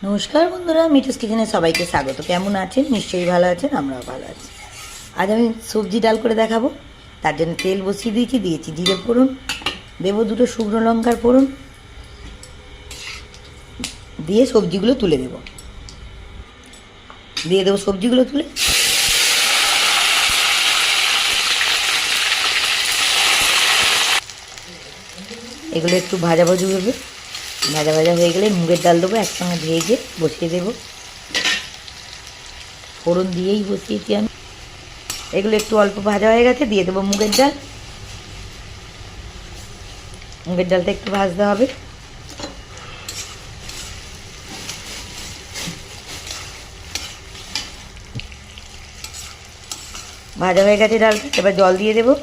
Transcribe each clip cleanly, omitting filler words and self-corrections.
নমস্কার বন্ধুরা, মিঠুস কিচেনে সবাইকে স্বাগত। কেমন আছেন? নিশ্চয়ই ভালো আছেন, আমরাও ভালো আছি। আজ আমি সবজি ডাল করে দেখাবো। তার জন্য তেল বসিয়ে দিয়েছি জিরে ফোড়ন, দেবো 2 শুকনো লঙ্কার ফোড়ন, দিয়ে সবজিগুলো তুলে দেবো। দিয়ে দেবো সবজিগুলো তুলে। এগুলো একটু ভাজা ভাজা হবে। ভাজা ভাজা হয়ে গেলে মুগের ডাল দেবো, একসঙ্গে ভেজে বসিয়ে দেবো। ফোড়ন দিয়েই বসিয়েছি আমি। এগুলো একটু অল্প ভাজা হয়ে গেছে, দিয়ে দেবো মুগের ডাল। মুগের ডালটা একটু ভাজতে হবে। ভাজা হয়ে গেছে ডালটা, এবার জল দিয়ে দেবো।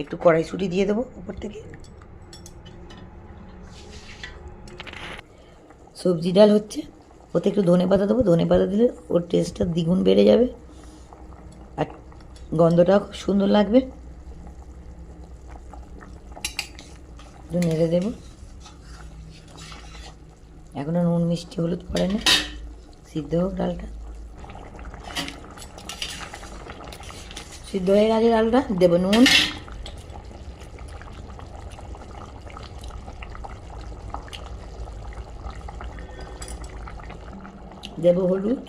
একটু কড়াইশুঁটি দিয়ে দেবো উপর থেকে। সবজি ডাল হচ্ছে, ওতে একটু ধনেপাতা দেবো। ধনেপাতা দিলে ওর টেস্টটা দ্বিগুণ বেড়ে যাবে আর গন্ধটাও খুব সুন্দর লাগবে। একটু নেড়ে দেবো। এখনও নুন মিষ্টি হলুদ পড়েনি, সিদ্ধ হোক ডালটা। সিদ্ধ হয়ে গেছে ডালটা, দেবো নুন, দেবো হলুদ,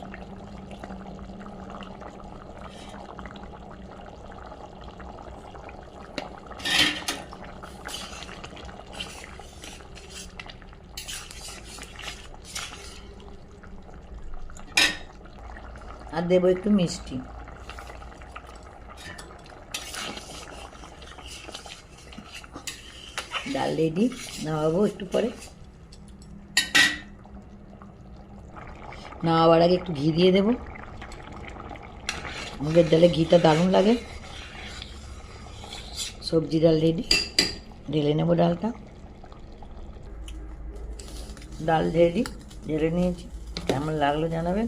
আর দেবো একটু মিষ্টি। ডাল রেডি, নামাবো একটু পরে। নামাবার আগে একটু ঘি দিয়ে দেবো। মুগের ডালে ঘিটা দারুণ লাগে। সবজি ডাল রেডি, ঢেলে নেবো ডালটা। ডাল রেডি, ঢেলে নিয়েছি। কেমন লাগলো জানাবেন।